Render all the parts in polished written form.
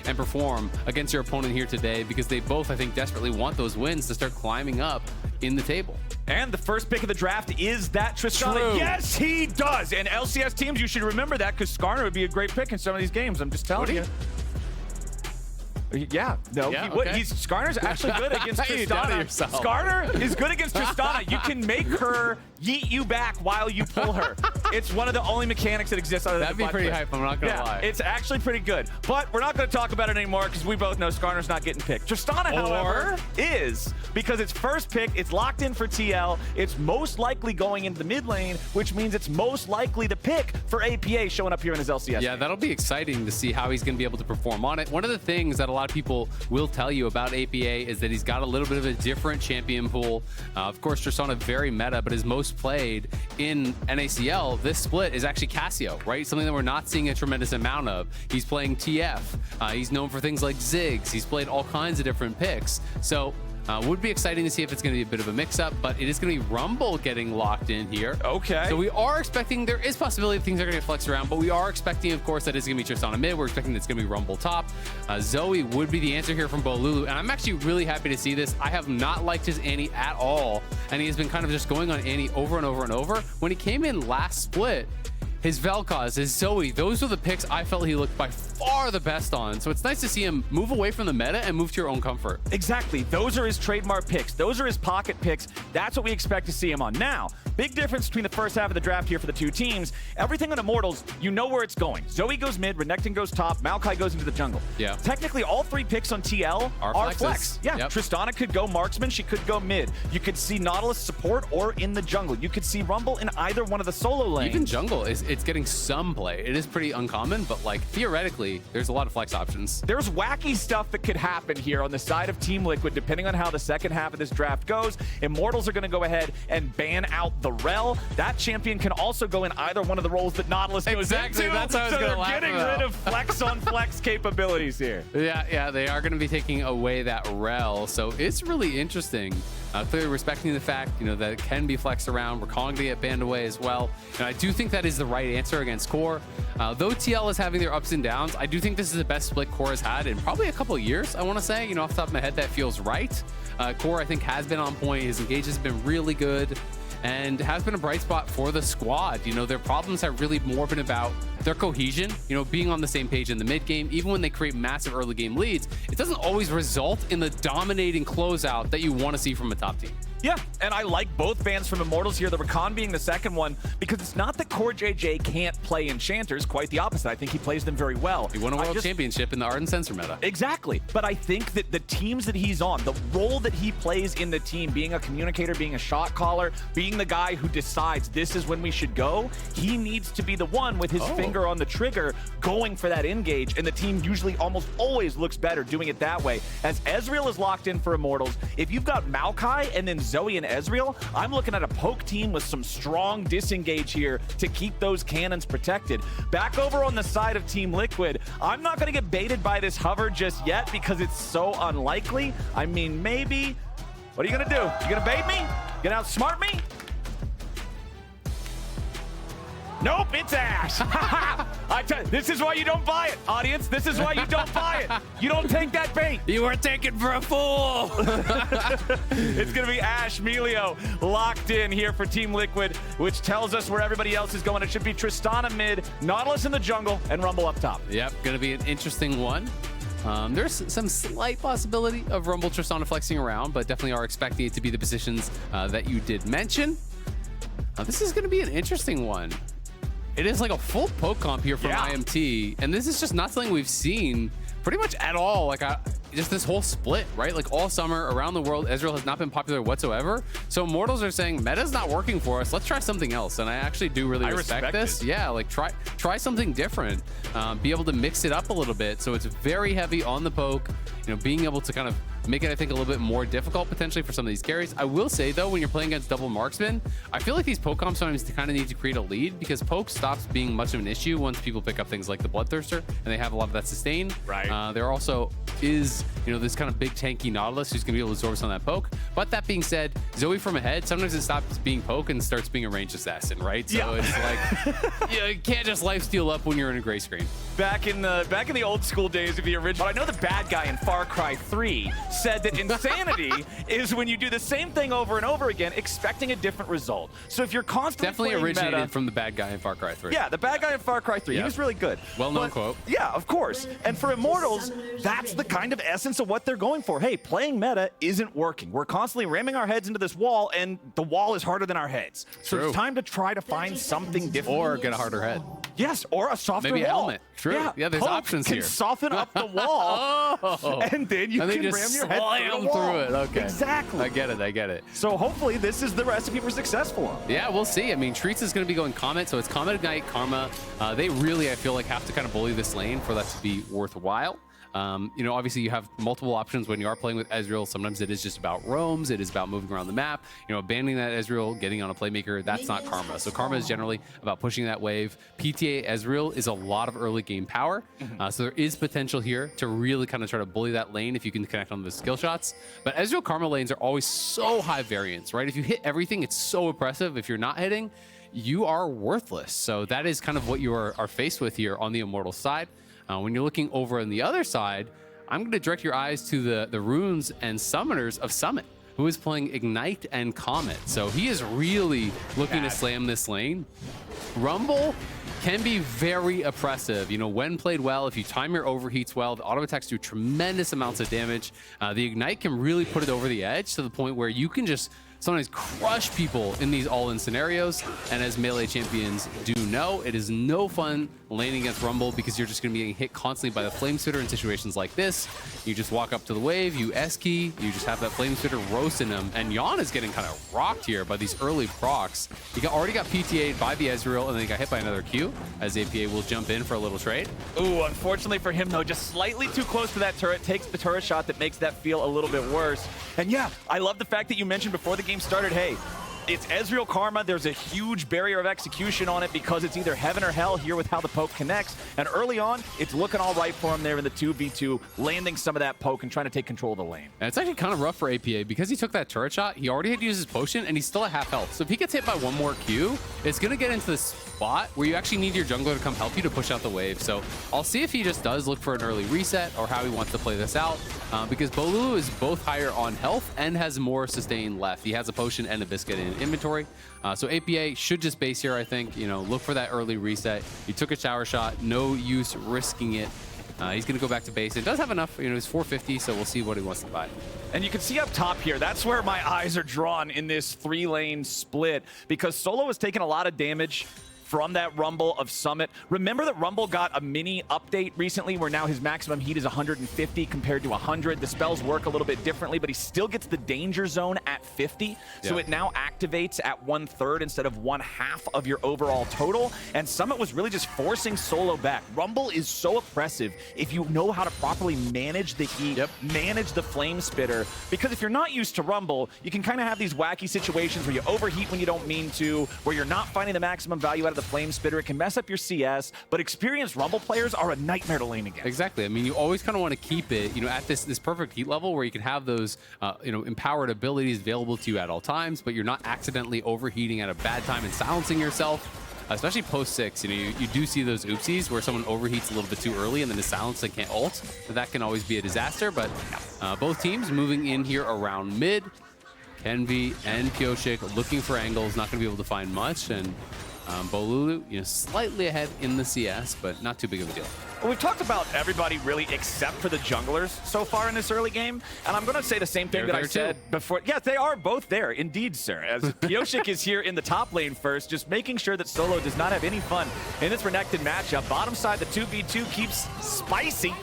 and perform against your opponent here today, because they both, I think, desperately want those wins to start climbing up in the table. And the first pick of the draft is that Tristana. True. Yes, he does. And LCS teams, you should remember that, because Skarner would be a great pick in some of these games. I'm just telling you. Yeah, no, Yeah, okay. Skarner's actually good against Tristana. Skarner is good against Tristana. You can make her yeet you back while you pull her. It's one of the only mechanics that exists other than That'd be pretty hype, I'm not gonna lie. It's actually pretty good. But we're not gonna talk about it anymore because we both know Skarner's not getting picked. Tristana, however, is, because it's first pick, it's locked in for TL, it's most likely going into the mid lane, which means it's most likely the pick for APA showing up here in his LCS. Yeah, that'll be exciting to see how he's gonna be able to perform on it. One of the things that a lot of people will tell you about APA is that he's got a little bit of a different champion pool. Of course, Tristana very meta, but his most played in NACL this split is actually Cassio, right? Something that we're not seeing a tremendous amount of. He's playing TF. He's known for things like Ziggs. He's played all kinds of different picks. So would be exciting to see if it's going to be a bit of a mix-up, but it is going to be Rumble getting locked in here. Okay. So we are expecting, there is possibility things are going to flex around, but we are expecting, of course, that it's going to be Tristana mid. We're expecting it's going to be Rumble top. Zoe would be the answer here from Bolulu, and I'm actually really happy to see this. I have not liked his Annie at all, and he has been kind of just going on Annie over and over and over. When he came in last split, his Vel'Koz, his Zoe, those are the picks I felt he looked by far the best on. So it's nice to see him move away from the meta and move to your own comfort. Exactly. Those are his trademark picks. Those are his pocket picks. That's what we expect to see him on. Now, big difference between the first half of the draft here for the two teams. Everything on Immortals, you know where it's going. Zoe goes mid, Renekton goes top, Maokai goes into the jungle. Yeah. Technically, all three picks on TL are flex. Yeah, yep. Tristana could go marksman, she could go mid. You could see Nautilus support or in the jungle. You could see Rumble in either one of the solo lanes. Even jungle, it's getting some play. It is pretty uncommon, but like theoretically, there's a lot of flex options. There's wacky stuff that could happen here on the side of Team Liquid, depending on how the second half of this draft goes. Immortals are going to go ahead and ban out the Rel. That champion can also go in either one of the roles that Nautilus goes into. That's how I was so going to they're laugh getting about. rid of flex on flex capabilities here. Yeah, they are going to be taking away that Rel, so it's really interesting. Clearly respecting the fact, that it can be flexed around. We're calling to get banned away as well. And I do think that is the right answer against Core. Though TL is having their ups and downs, I do think this is the best split Core has had in probably a couple of years, I want to say. Off the top of my head, that feels right. Core, I think, has been on point. His engage has been really good and has been a bright spot for the squad. Their problems have really more been about their cohesion, being on the same page in the mid game. Even when they create massive early game leads, it doesn't always result in the dominating closeout that you want to see from a top team. Yeah, and I like both bans from Immortals here, the Rakan being the second one, because it's not that CoreJJ can't play Enchanters, quite the opposite. I think he plays them very well. He won a world championship in the Ardent Sensor meta. Exactly, but I think that the teams that he's on, the role that he plays in the team, being a communicator, being a shot caller, being the guy who decides this is when we should go, he needs to be the one with his finger on the trigger going for that engage, and the team usually almost always looks better doing it that way. As Ezreal is locked in for Immortals, if you've got Maokai and then Zoe and Ezreal, I'm looking at a poke team with some strong disengage here to keep those cannons protected. Back over on the side of Team Liquid, I'm not going to get baited by this hover just yet because it's so unlikely. I mean, maybe. What are you going to do? You going to bait me? You going to outsmart me? Nope, it's Ashe. I tell you, this is why you don't buy it, audience. This is why you don't buy it. You don't take that bait. You were taken for a fool. It's going to be Ashe, Milio locked in here for Team Liquid, which tells us where everybody else is going. It should be Tristana mid, Nautilus in the jungle, and Rumble up top. Yep, going to be an interesting one. There's some slight possibility of Rumble Tristana flexing around, but definitely are expecting it to be the positions that you did mention. This is going to be an interesting one. It is like a full poke comp here from IMT, and this is just not something we've seen pretty much at all. Like just this whole split, right? Like all summer around the world, Ezreal has not been popular whatsoever. So Immortals are saying meta's not working for us. Let's try something else. And I actually do really respect this. Yeah, like try something different. Be able to mix it up a little bit. So it's very heavy on the poke. Being able to kind of make it, I think, a little bit more difficult potentially for some of these carries. I will say though, when you're playing against double marksman, I feel like these poke comps sometimes kind of need to create a lead, because poke stops being much of an issue once people pick up things like the Bloodthirster and they have a lot of that sustain. Right. They're also is, you know, this kind of big tanky Nautilus who's gonna be able to absorb some of that poke. But that being said, Zoe from ahead, sometimes it stops being poke and starts being a ranged assassin, right? So it's like, you can't just lifesteal up when you're in a gray screen. Back in the old school days of the original, I know the bad guy in Far Cry 3 said that insanity is when you do the same thing over and over again, expecting a different result. So if you're constantly Definitely playing originated meta, from the bad guy in Far Cry 3. yeah, the bad guy in Far Cry 3, he was really good. Well-known quote. Yeah, of course. And for Immortals, that's the kind of essence of what they're going for. Hey, playing meta isn't working. We're constantly ramming our heads into this wall, and the wall is harder than our heads. So True. it's time to try to find something different. Or get a harder head. Yes, or a softer Maybe a wall. helmet. True. Yeah, there's Poke options can here. soften up the wall, and then you can just ram your head slam through the wall. it. Okay. Exactly. I get it. I get it. So hopefully this is the recipe for success for them. Yeah, we'll see. I mean, Treatz is going to be going Comet, so it's Comet, Ignite, Karma. They really, I feel like, have to kind of bully this lane for that to be worthwhile. You know, obviously you have multiple options when you are playing with Ezreal. Sometimes it is just about roams. It is about moving around the map. You know, abandoning that Ezreal, getting on a playmaker, that's not Karma. So Karma is generally about pushing that wave. PTA Ezreal is a lot of early game power. So there is potential here to really kind of try to bully that lane if you can connect on the skill shots. But Ezreal Karma lanes are always so high variance, right? If you hit everything, it's so oppressive. If you're not hitting, you are worthless. So that is kind of what you are faced with here on the Immortals side. When you're looking over on the other side, I'm going to direct your eyes to the runes and summoners of Summit, who is playing Ignite and Comet. So he is really looking to slam this lane. Rumble can be very oppressive. You know, when played well, if you time your overheats well, the auto attacks do tremendous amounts of damage. The Ignite can really put it over the edge to the point where you can just sometimes crush people in these all-in scenarios. And as melee champions do know, it is no fun laning against Rumble because you're just going to be getting hit constantly by the Flame Spitter in situations like this. You just walk up to the wave, you S-key, you just have that Flame Spitter roasting him. And Yeon is getting kind of rocked here by these early procs. He already got PTA'd by the Ezreal, and then he got hit by another Q, as APA will jump in for a little trade. Ooh, unfortunately for him, though, just slightly too close to that turret, takes the turret shot that makes that feel a little bit worse. And yeah, I love the fact that you mentioned before the game started, hey, it's Ezreal Karma. There's a huge barrier of execution on it because it's either heaven or hell here with how the poke connects. And early on, it's looking all right for him there in the 2v2, landing some of that poke and trying to take control of the lane. And it's actually kind of rough for APA because he took that turret shot. He already had to use his potion, and he's still at half health. So if he gets hit by one more Q, it's going to get into the spot where you actually need your jungler to come help you to push out the wave. So I'll see if he just does look for an early reset or how he wants to play this out because Bolulu is both higher on health and has more sustain left. He has a potion and a biscuit in inventory. So APA should just base here, I think. You know, look for that early reset. He took a shower shot, no use risking it. He's going to go back to base. It does have enough, you know, he's 450, so we'll see what he wants to buy. And you can see up top here, that's where my eyes are drawn in this 3-lane split because Solo has taken a lot of damage from that Rumble of Summit. Remember that Rumble got a mini update recently where now his maximum heat is 150 compared to 100. The spells work a little bit differently, but he still gets the danger zone at 50. So it now activates at 1/3 instead of 1/2 of your overall total. And Summit was really just forcing Solo back. Rumble is so oppressive if you know how to properly manage the heat, manage the Flame Spitter. Because if you're not used to Rumble, you can kind of have these wacky situations where you overheat when you don't mean to, where you're not finding the maximum value out of the Flame Spitter. It can mess up your CS, but experienced Rumble players are a nightmare to lane against. Exactly. I mean, you always kind of want to keep it, you know, at this perfect heat level where you can have those, you know, empowered abilities available to you at all times, but you're not accidentally overheating at a bad time and silencing yourself. Especially post 6, you know, you do see those oopsies where someone overheats a little bit too early and then is silenced and can't ult. So that can always be a disaster, but both teams moving in here around mid. Kenvi and Pyosik looking for angles, not going to be able to find much, and Bolulu, you know, slightly ahead in the CS, but not too big of a deal. Well, we've talked about everybody really except for the junglers so far in this early game, and I'm going to say the same thing that I said before. Yes, they are both there, indeed, sir. As Pyosik is here in the top lane first, just making sure that Solo does not have any fun in this Renekton matchup. Bottom side, the 2v2 keeps spicy.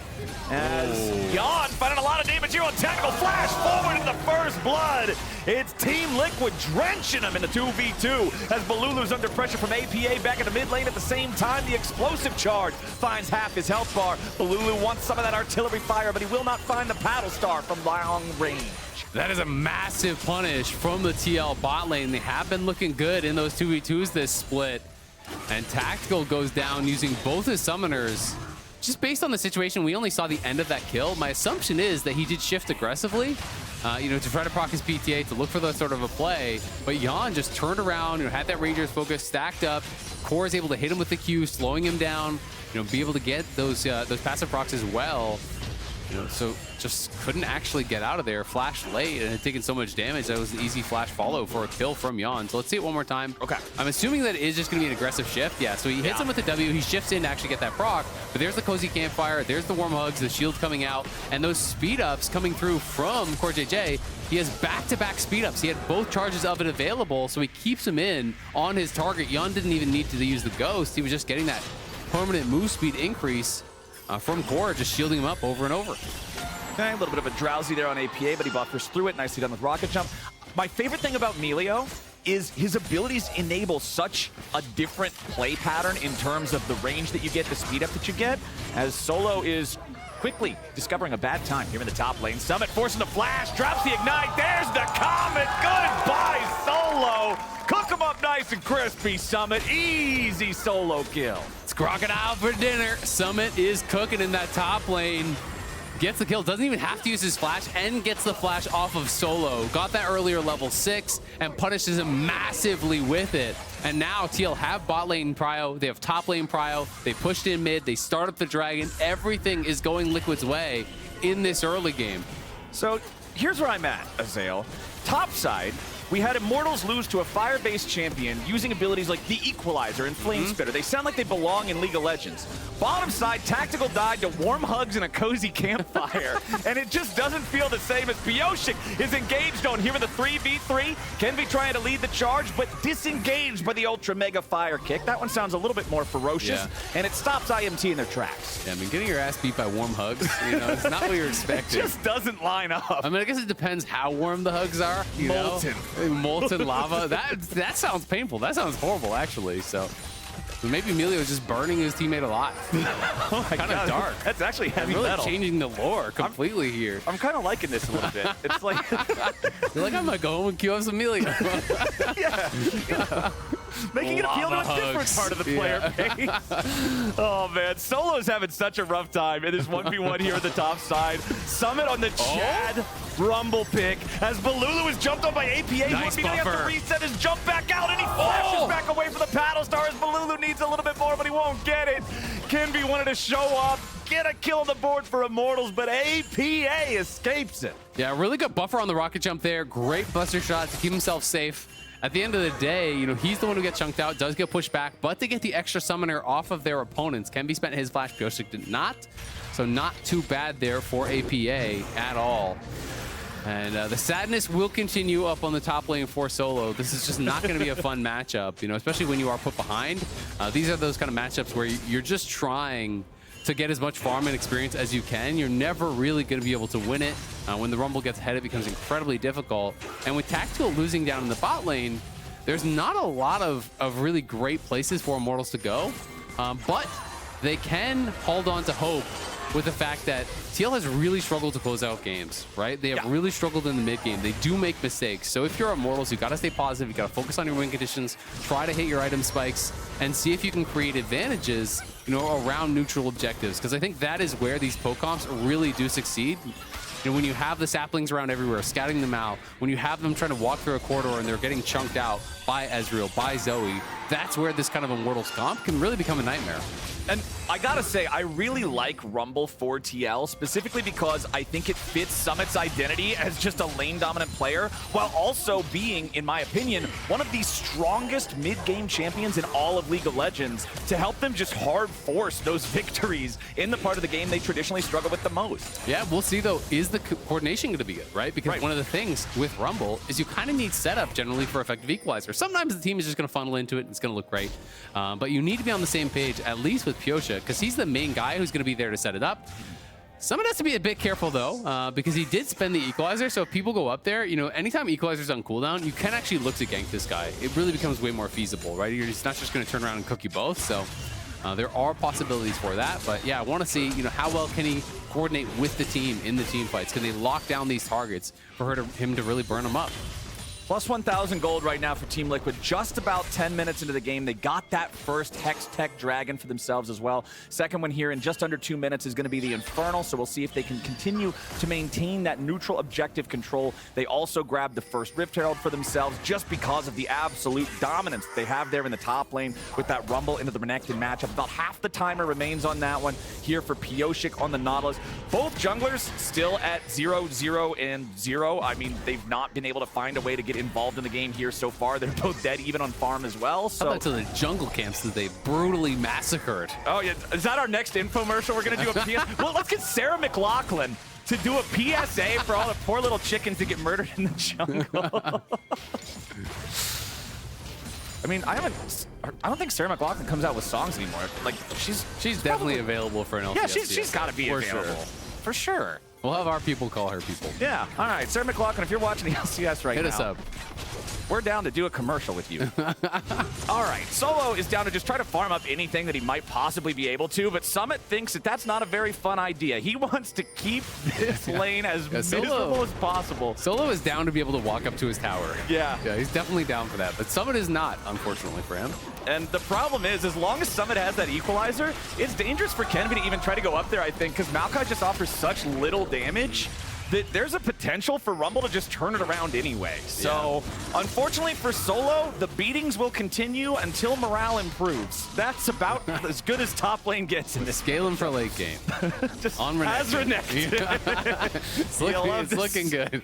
As Yeon finding a lot of damage here on Tactical Flash forward in the first blood. It's Team Liquid drenching him in the 2v2 as Bolulu's under pressure from APA back in the mid lane at the same time. The explosive charge finds half his health bar. Bolulu wants some of that artillery fire, but he will not find the paddle star from long range. That is a massive punish from the TL bot lane. They have been looking good in those 2v2s this split. And Tactical goes down using both his summoners just based on the situation, we only saw the end of that kill. My assumption is that he did shift aggressively, you know, to try to proc his PTA, to look for that sort of a play. But Yeon just turned around, you know, had that Ranger's focus stacked up. Core is able to hit him with the Q, slowing him down, you know, be able to get those passive procs as well. You know, so just couldn't actually get out of there. Flashed late and had taken so much damage that was an easy flash follow for a kill from Yeon. So let's see it one more time. Okay. I'm assuming that it is just going to be an aggressive shift. Yeah, so he hits him with the W. He shifts in to actually get that proc. But there's the cozy campfire. There's the warm hugs, the shield coming out, and those speed ups coming through from CoreJJ. He has back-to-back speed ups. He had both charges of it available, so he keeps him in on his target. Yeon didn't even need to use the ghost. He was just getting that permanent move speed increase from Core, just shielding him up over and over. Okay, a little bit of a drowsy there on APA, but he buffers through it. Nicely done with Rocket Jump. My favorite thing about Milio is his abilities enable such a different play pattern in terms of the range that you get, the speed up that you get, as Solo is quickly discovering a bad time here in the top lane. Summit forcing the flash, drops the ignite. There's the Comet. Goodbye, Solo. Cook him up nice and crispy, Summit. Easy solo kill. It's Crocodile for dinner. Summit is cooking in that top lane. Gets the kill, doesn't even have to use his flash, and gets the flash off of Solo. Got that earlier level 6 and punishes him massively with it. And now TL have bot lane prio, they have top lane prio, they pushed in mid, they start up the dragon. Everything is going Liquid's way in this early game. So here's where I'm at, Azael. Top side, we had Immortals lose to a fire-based champion using abilities like the Equalizer and Flame Spitter. They sound like they belong in League of Legends. Bottom side, Tactical died to warm hugs and a cozy campfire. And it just doesn't feel the same as Pyosik is engaged on here in the 3v3. Kenvi trying to lead the charge, but disengaged by the Ultra Mega Fire Kick. That one sounds a little bit more ferocious, and it stops IMT in their tracks. Yeah, I mean, getting your ass beat by warm hugs, you know, it's not what you're expecting. It just doesn't line up. I mean, I guess it depends how warm the hugs are. You Molten. know? Molten lava. That sounds painful. That sounds horrible, actually. So maybe Milio is just burning his teammate alive. Oh my kind God. of dark. That's actually heavy really metal. Changing the lore completely here. I'm kind of liking this a little bit. It's like you're like, I'm gonna go home and queue up some Milio. yeah. Making it appeal to a different part of the player base. Oh man, Solo's having such a rough time. It is 1v1 here at the top side. Summit on the Chad Rumble pick as Bolulu is jumped on by APA. Nice He's going to have to reset his jump back out, and he flashes back away from the paddle stars. Bolulu needs a little bit more, but he won't get it. Kenvi wanted to show up, get a kill on the board for Immortals, but APA escapes it. Yeah, really good buffer on the rocket jump there. Great buster shot to keep himself safe. At the end of the day, you know, he's the one who gets chunked out, does get pushed back, but they get the extra summoner off of their opponents. Kenvi spent his flash, Pyosik did not. So not too bad there for APA at all. And the sadness will continue up on the top lane for Solo. This is just not going to be a fun matchup, you know, especially when you are put behind. These are those kind of matchups where you're just trying to get as much farm and experience as you can. You're never really going to be able to win it. When the Rumble gets ahead, it becomes incredibly difficult. And with Tactical losing down in the bot lane, there's not a lot of really great places for Immortals to go. But they can hold on to hope with the fact that TL has really struggled to close out games, right? They have really struggled in the mid game. They do make mistakes. So if you're Immortals, you got to stay positive. You got to focus on your win conditions, try to hit your item spikes, and see if you can create advantages, you know, around neutral objectives. Because I think that is where these poke comps really do succeed. You know, when you have the saplings around everywhere, scouting them out, when you have them trying to walk through a corridor and they're getting chunked out by Ezreal, by Zoe, that's where this kind of Immortals comp can really become a nightmare. And I gotta say, I really like Rumble for TL, specifically because I think it fits Summit's identity as just a lane-dominant player, while also being, in my opinion, one of the strongest mid-game champions in all of League of Legends to help them just hard force those victories in the part of the game they traditionally struggle with the most. Yeah, we'll see, though. Is the coordination going to be good, right? Because one of the things with Rumble is you kind of need setup generally for effective equalizer. Sometimes the team is just going to funnel into it and it's going to look great. But you need to be on the same page, at least with Pyosik, because he's the main guy who's going to be there to set it up. Someone has to be a bit careful, though, because he did spend the equalizer. So if people go up there, you know, anytime equalizer's on cooldown, you can actually look to gank this guy. It really becomes way more feasible, right? You're just not just going to turn around and cook you both. So there are possibilities for that. But yeah, I want to see, you know, how well can he coordinate with the team in the team fights? Can they lock down these targets for him to really burn them up? Plus 1,000 gold right now for Team Liquid. Just about 10 minutes into the game, they got that first Hex Tech Dragon for themselves as well. Second one here in just under 2 minutes is going to be the Infernal, so we'll see if they can continue to maintain that neutral objective control. They also grabbed the first Rift Herald for themselves just because of the absolute dominance they have there in the top lane with that Rumble into the Renekton matchup. About half the timer remains on that one here for Pyosik on the Nautilus. Both junglers still at 0-0 and 0. I mean, they've not been able to find a way to get involved in the game here so far. They're both dead even on farm as well. So how about to the jungle camps that they brutally massacred? Oh yeah, is that our next infomercial? We're gonna do a PS. Well, let's get Sarah McLachlan to do a PSA for all the poor little chickens that get murdered in the jungle. I mean, I don't think Sarah McLachlan comes out with songs anymore. Like she's definitely available for an LCS. Yeah, she's got to be available. Sure. For sure. We'll have our people call her people. Yeah. All right, Sarah McLachlan, if you're watching the LCS right now, hit us up. We're down to do a commercial with you. All right, Solo is down to just try to farm up anything that he might possibly be able to, but Summit thinks that that's not a very fun idea. He wants to keep this lane as miserable as possible. Solo is down to be able to walk up to his tower. Yeah. Yeah, he's definitely down for that, but Summit is not, unfortunately for him. And the problem is, as long as Summit has that equalizer, it's dangerous for Kenvi to even try to go up there, I think, because Maokai just offers such little damage that there's a potential for Rumble to just turn it around anyway. So, unfortunately for Solo, the beatings will continue until morale improves. That's about as good as top lane gets in this. Scale him for late game. Just on Renekton. As Renekton. It's looking good.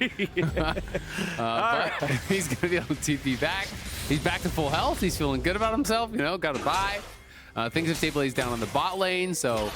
But he's going to be able to TP back. He's back to full health. He's feeling good about himself. You know, got to buy. Things have stabilized down on the bot lane, so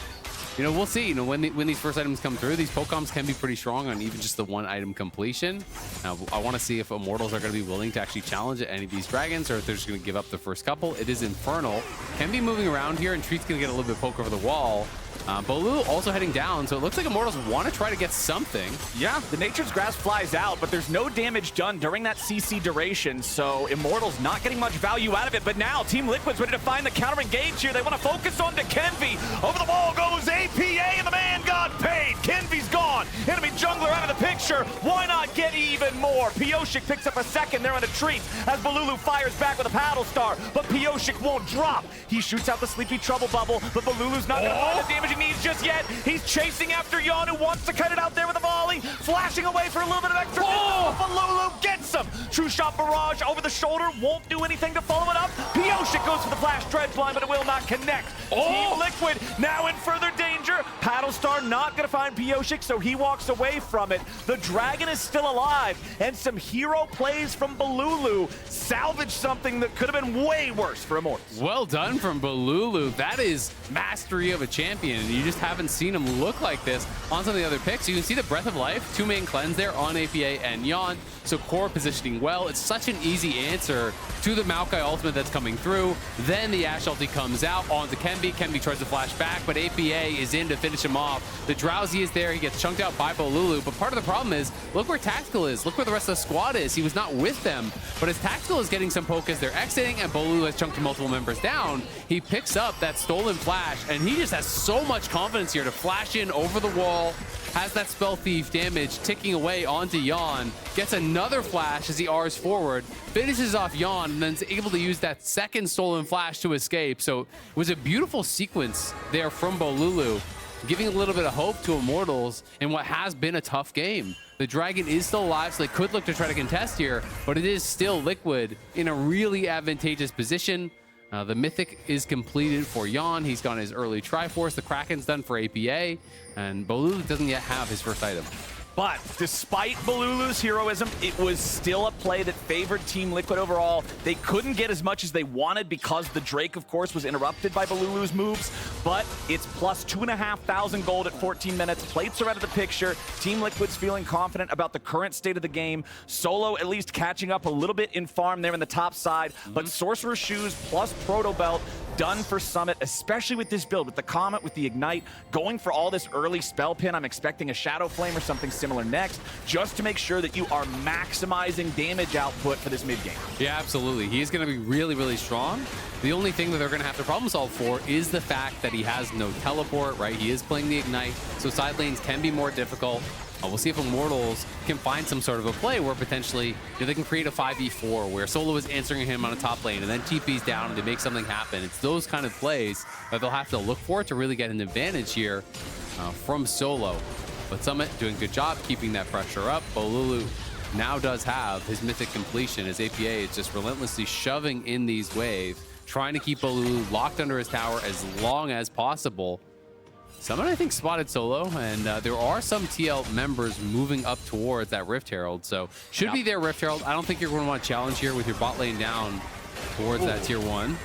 you know, we'll see. You know, when these first items come through, these Pokecoms can be pretty strong on even just the one item completion. Now, I want to see if Immortals are going to be willing to actually challenge any of these dragons, or if they're just going to give up the first couple. It is Infernal. Can be moving around here, and Treat's going to get a little bit poke over the wall. Bolulu also heading down, so it looks like Immortals want to try to get something. Yeah, the Nature's Grass flies out, but there's no damage done during that CC duration, so Immortals not getting much value out of it. But now Team Liquid's ready to find the counter engage here. They want to focus on Kenvi. Over the wall goes APA, and the man got paid. Kenvi's gone. Enemy jungler out of the picture. Why not get even more? Pyosik picks up a second there on the Treatz as Bolulu fires back with a paddle star, but Pyosik won't drop. He shoots out the Sleepy Trouble Bubble, but Bolulu's not going to find the damage he needs just yet. He's chasing after Yeon, who wants to cut it out there with a volley, flashing away for a little bit of extra distance. Bolulu gets him. True shot barrage over the shoulder, won't do anything to follow it up. Pyosik goes for the flash dredge line, but it will not connect. Team Liquid now in further danger. Paddle star not going to find Pyosik, so he walks away from it. The dragon is still alive, and some hero plays from Bolulu salvage something that could have been way worse for Immortals. Well done from Bolulu. That is mastery of a champion, and you just haven't seen him look like this on some of the other picks. You can see the Breath of Life, 2-main cleanse there on APA and Yeon, so core positioning well. It's such an easy answer to the Maokai ultimate that's coming through. Then the Ashe ulti comes out onto Kenvi. Kenvi tries to flash back, but APA is in to finish him off. The Drowsy is there. He gets chunked out by Bolulu, but part of the problem is, look where Tactical is. Look where the rest of the squad is. He was not with them, but as Tactical is getting some poke as they're exiting, and Bolulu has chunked multiple members down, he picks up that stolen flash, and he just has so much confidence here to flash in over the wall, has that Spell Thief damage ticking away onto Yeon, gets another flash as he R's forward, finishes off Yeon, and then is able to use that second stolen flash to escape. So it was a beautiful sequence there from Bolulu, giving a little bit of hope to Immortals in what has been a tough game. The Dragon is still alive, so they could look to try to contest here, but it is still Liquid in a really advantageous position. The Mythic is completed for Yeon. He's gone his early Triforce. The Kraken's done for APA, and Bolulu doesn't yet have his first item. But despite Bolulu's heroism, it was still a play that favored Team Liquid overall. They couldn't get as much as they wanted because the Drake, of course, was interrupted by Bolulu's moves, but it's plus 2,500 gold at 14 minutes. Plates are out of the picture. Team Liquid's feeling confident about the current state of the game. Solo at least catching up a little bit in farm there in the top side, but Sorcerer's Shoes plus Proto Belt done for Summit, especially with this build, with the Comet, with the Ignite, going for all this early spell pin. I'm expecting a Shadow Flame or something similar similar next, just to make sure that you are maximizing damage output for this mid game. Yeah, absolutely. He is going to be really, really strong. The only thing that they're going to have to problem solve for is the fact that he has no teleport, right? He is playing the Ignite, so side lanes can be more difficult. We'll see if Immortals can find some sort of a play where potentially they can create a 5v4 where Solo is answering him on a top lane and then TP's down and they make something happen. It's those kind of plays that they'll have to look for to really get an advantage here from Solo. But Summit doing a good job keeping that pressure up. Bolulu now does have his mythic completion as APA is just relentlessly shoving in these waves, trying to keep Bolulu locked under his tower as long as possible. Someone, I think, spotted Solo, and there are some TL members moving up towards that Rift Herald, so should be their Rift Herald. I don't think you're going to want to challenge here with your bot lane down towards that tier 1.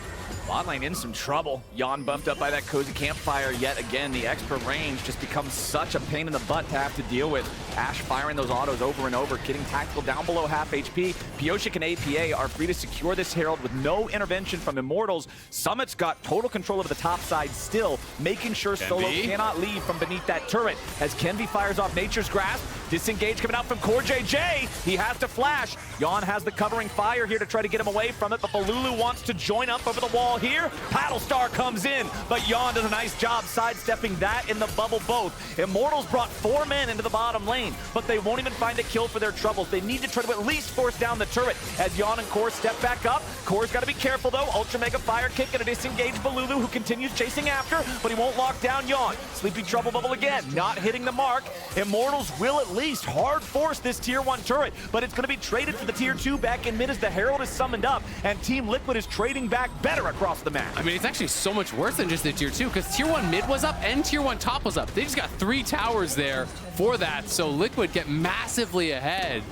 Bot lane in some trouble. Yeon buffed up by that cozy campfire yet again. The expert range just becomes such a pain in the butt to have to deal with. Ashe firing those autos over and over, getting tactical down below half HP. Pyosik and APA are free to secure this Herald with no intervention from Immortals. Summit's got total control over the top side still, making sure Solo cannot leave from beneath that turret. As Kenvi fires off Nature's Grasp, disengage coming out from CoreJJ. He has to flash. Yeon has the covering fire here to try to get him away from it, but Bolulu wants to join up over the wall here. Paddlestar comes in, but Yeon does a nice job sidestepping that in the bubble both. Immortals brought 4 men into the bottom lane, but they won't even find a kill for their troubles. They need to try to at least force down the turret as Yeon and Core step back up. Core's got to be careful though. Ultra Mega Fire Kick and a disengaged Bolulu who continues chasing after, but he won't lock down Yeon. Sleepy Trouble Bubble again, not hitting the mark. Immortals will at least hard force this tier 1 turret, but it's going to be traded for the tier 2 back in mid as the Herald is summoned up and Team Liquid is trading back better across the map. I mean, it's actually so much worse than just the tier 2 because tier 1 mid was up and tier 1 top was up. They just got 3 towers there for that, so Liquid get massively ahead.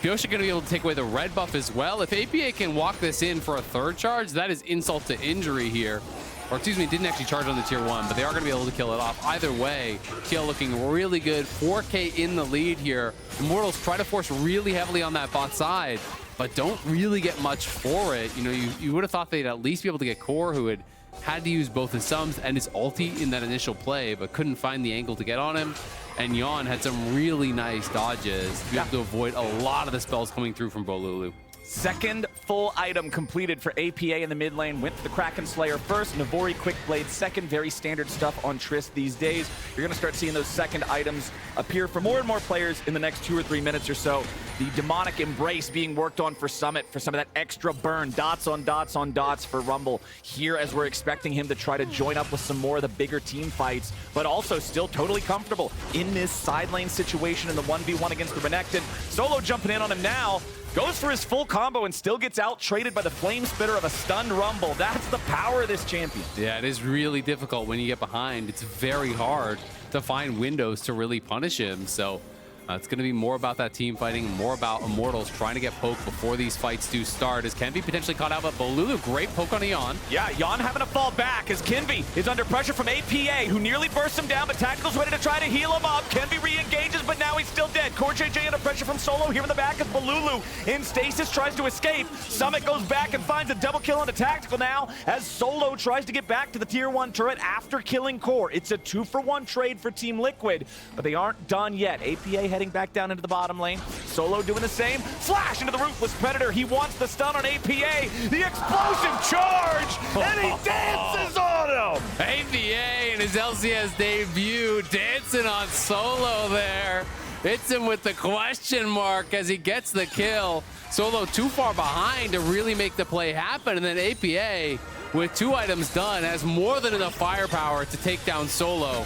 Pyosik going to be able to take away the red buff as well. If APA can walk this in for a 3rd charge, that is insult to injury here. Or excuse me, didn't actually charge on the tier 1, but they are going to be able to kill it off. Either way, TL looking really good. 4K in the lead here. Immortals try to force really heavily on that bot side, but don't really get much for it. You know, you would have thought they'd at least be able to get Core, who had to use both his sums and his ulti in that initial play, but couldn't find the angle to get on him. And Yeon had some really nice dodges to be able to avoid a lot of the spells coming through from Bolulu. Second full item completed for APA in the mid lane. Went for the Kraken Slayer first, Navori Quick Blade second. Very standard stuff on Trist these days. You're going to start seeing those second items appear for more and more players in the next 2 or 3 minutes or so. The Demonic Embrace being worked on for Summit for some of that extra burn. Dots on dots on dots for Rumble here as we're expecting him to try to join up with some more of the bigger team fights, but also still totally comfortable in this side lane situation in the 1v1 against the Renekton. Solo jumping in on him now. Goes for his full combo and still gets out-traded by the Flame Spitter of a stunned Rumble. That's the power of this champion. Yeah, it is really difficult when you get behind. It's very hard to find windows to really punish him. So it's going to be more about that team fighting, more about Immortals trying to get poked before these fights do start. As Kenvi potentially caught out, but Bolulu, great poke on Yeon. Yeah, Yeon having to fall back as Kenvi is under pressure from APA, who nearly bursts him down, but Tactical's ready to try to heal him up. Kenvi re-engages, but now he's still dead. CoreJJ under pressure from Solo here in the back as Bolulu in stasis tries to escape. Summit goes back and finds a double kill on the Tactical now as Solo tries to get back to the tier 1 turret after killing Core. It's a 2-for-1 trade for Team Liquid, but they aren't done yet. APA heading back down into the bottom lane. Solo doing the same. Flash into the Ruthless Predator. He wants the stun on APA. The explosive charge, and he dances on him. APA in his LCS debut, dancing on Solo there. Hits him with the question mark as he gets the kill. Solo too far behind to really make the play happen, and then APA with 2 items done has more than enough firepower to take down Solo.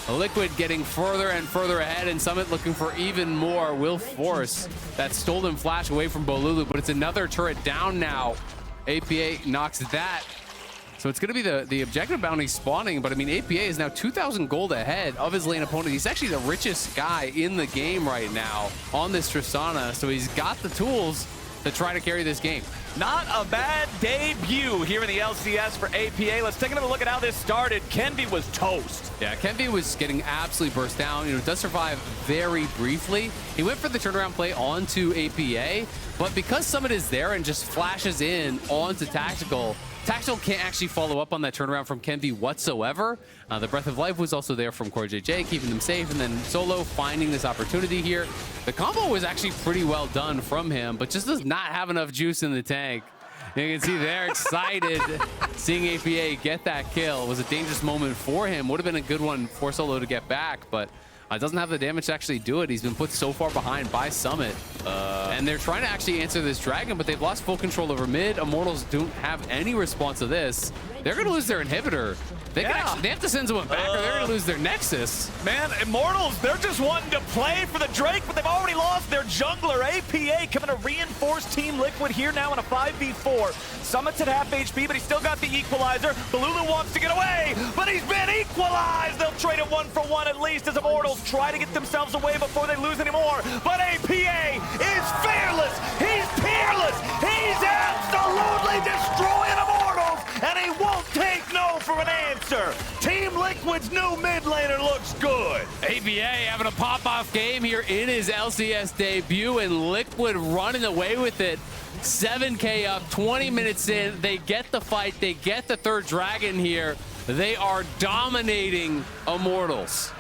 Liquid getting further and further ahead, and Summit looking for even more. Will force that stolen flash away from Bolulu, but it's another turret down now. APA knocks that. So it's going to be the objective bounty spawning, but I mean, APA is now 2,000 gold ahead of his lane opponent. He's actually the richest guy in the game right now on this Tristana, so he's got the tools to try to carry this game. Not a bad debut here in the LCS for APA. Let's take another look at how this started. Kenvi was toast. Yeah, Kenvi was getting absolutely burst down. You know, does survive very briefly. He went for the turnaround play onto APA, but because Summit is there and just flashes in onto Tactical, Tactical can't actually follow up on that turnaround from Kenvi whatsoever. The Breath of Life was also there from CoreJJ, keeping them safe, and then Solo finding this opportunity here. The combo was actually pretty well done from him, but just does not have enough juice in the tank. You can see they're excited seeing APA get that kill. It was a dangerous moment for him. Would have been a good one for Solo to get back, but doesn't have the damage to actually do it. He's been put so far behind by Summit. And they're trying to actually answer this dragon, but they've lost full control over mid. Immortals don't have any response to this. They're going to lose their inhibitor. They have to send someone back or they're going to lose their Nexus. Man, Immortals, they're just wanting to play for the Drake, but they've already lost their jungler. APA coming to reinforce Team Liquid here now in a 5v4. Summit's at half HP, but he's still got the equalizer. Bolulu wants to get away, but he's been equalized. They'll trade it 1-for-1 at least as Immortals try to get themselves away before they lose anymore. But APA is fearless. He's peerless. He's absolutely destroying Immortals, and he won't take no for an answer. Team Liquid's new mid laner looks good. APA having a pop-off game here in his LCS debut, and Liquid running away with it. 7K up, 20 minutes in. They get the fight. They get the third dragon here. They are dominating Immortals.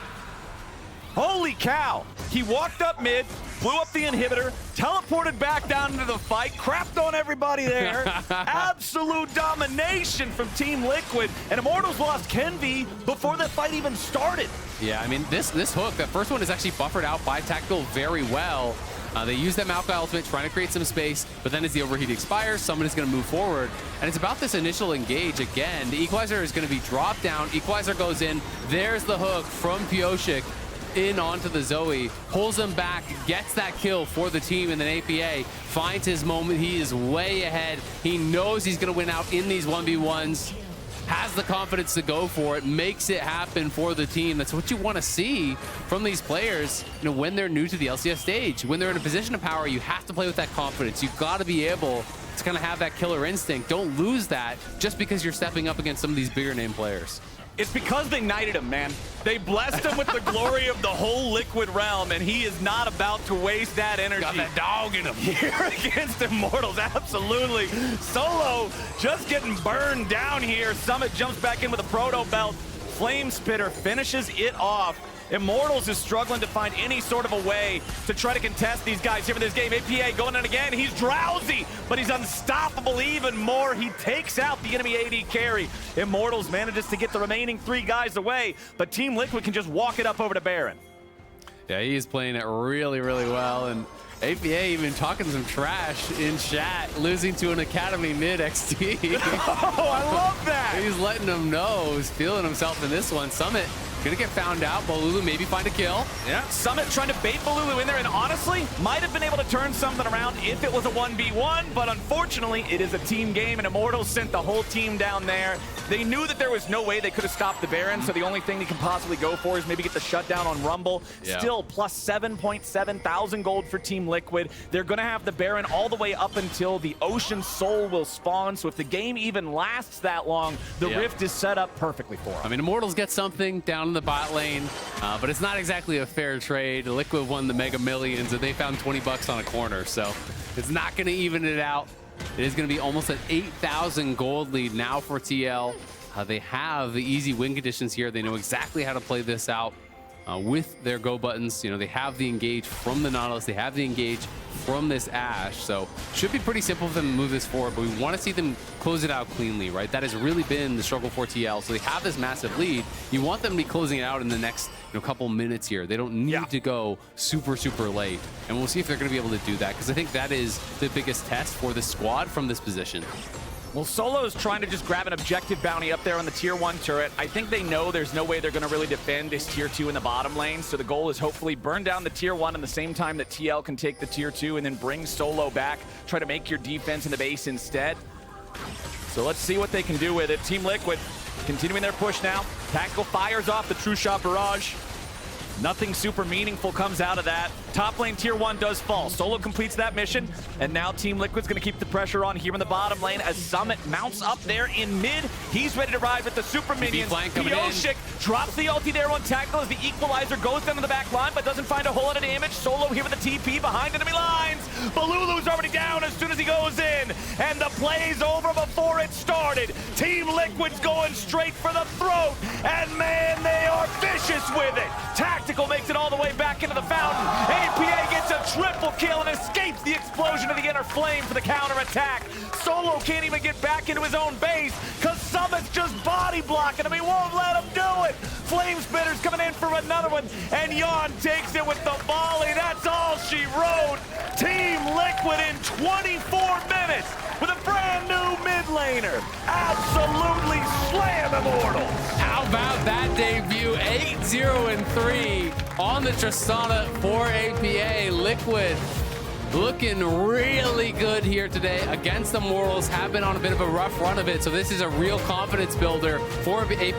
Holy cow! He walked up mid, blew up the inhibitor, teleported back down into the fight, crapped on everybody there. Absolute domination from Team Liquid, and Immortals lost Kenvi before the fight even started. Yeah, I mean, this hook, that first one is actually buffered out by Tactical very well. They use that Maokai ultimate, trying to create some space, but then as the overheat expires, someone is going to move forward. And it's about this initial engage again. The equalizer is going to be dropped down. Equalizer goes in. There's the hook from Pyosik in onto the Zoe, pulls him back, gets that kill for the team, and then APA finds his moment. He is way ahead. He knows he's going to win out in these 1v1s. Has the confidence to go for it, makes it happen for the team. That's what you want to see from these players, you know, when they're new to the LCS stage. When they're in a position of power, you have to play with that confidence. You've got to be able to kind of have that killer instinct. Don't lose that just because you're stepping up against some of these bigger name players. It's because they knighted him, man. They blessed him with the glory of the whole Liquid realm, and he is not about to waste that energy. Got that dog in him. Here against Immortals, absolutely. Solo just getting burned down here. Summit jumps back in with a proto belt. Flame Spitter finishes it off. Immortals is struggling to find any sort of a way to try to contest these guys here in this game. APA going in again. He's drowsy, but he's unstoppable even more. He takes out the enemy AD carry. Immortals manages to get the remaining 3 guys away, but Team Liquid can just walk it up over to Baron. Yeah, he's playing it really, really well. And APA even talking some trash in chat, losing to an Academy mid XT. Oh, I love that. He's letting them know he's feeling himself in this one. Summit gonna get found out. Bolulu maybe find a kill. Yeah, Summit trying to bait Bolulu in there, and honestly, might have been able to turn something around if it was a 1v1, but unfortunately, it is a team game, and Immortals sent the whole team down there. They knew that there was no way they could have stopped the Baron, so the only thing they can possibly go for is maybe get the shutdown on Rumble. Yeah. Still, plus 7.7 thousand gold for Team Liquid. They're gonna have the Baron all the way up until the Ocean Soul will spawn, so if the game even lasts that long, the Rift is set up perfectly for them. I mean, Immortals get something down in the bot lane, but it's not exactly a fair trade. Liquid won the Mega Millions, and they found 20 bucks on a corner, so it's not going to even it out. It is going to be almost an 8,000 gold lead now for TL. They have the easy win conditions here. They know exactly how to play this out with their go buttons. You know, they have the engage from the Nautilus. They have the engage from this Ashe. So should be pretty simple for them to move this forward, but we want to see them close it out cleanly, right? That has really been the struggle for TL. So they have this massive lead. You want them to be closing it out in the next couple minutes here. They don't need to go super, super late. And we'll see if they're going to be able to do that, because I think that is the biggest test for the squad from this position. Well, Solo is trying to just grab an objective bounty up there on the tier 1 turret. I think they know there's no way they're going to really defend this tier 2 in the bottom lane, so the goal is hopefully burn down the tier 1 in the same time that TL can take the tier 2 and then bring Solo back, try to make your defense in the base instead. So let's see what they can do with it. Team Liquid continuing their push now. Tactical fires off the True Shot Barrage. Nothing super meaningful comes out of that. Top lane tier 1 does fall. Solo completes that mission, and now Team Liquid's gonna keep the pressure on here in the bottom lane as Summit mounts up there in mid. He's ready to ride with the super minions. Pyosik drops the ulti there on Tactical as the equalizer goes down to the back line, but doesn't find a whole lot of damage. Solo here with the TP behind enemy lines. Bolulu's already down as soon as he goes in, and the play's over before it started. Team Liquid's going straight for the throat, and man, they are vicious with it. Tactical makes it all the way back into the fountain. APA gets a triple kill and escapes the explosion of the inner flame for the counter-attack. Solo can't even get back into his own base because Summit's just body blocking him. He won't let him do it. Flame Spitter's coming in for another one, and Yeon takes it with the volley. That's all she wrote. Team Liquid in 24 minutes with a brand new mid laner. Absolutely slam Immortals. How about that debut? 8-0-3 on the Tristana for APA. Liquid looking really good here today against the Immortals. Have been on a bit of a rough run of it, so this is a real confidence builder for APA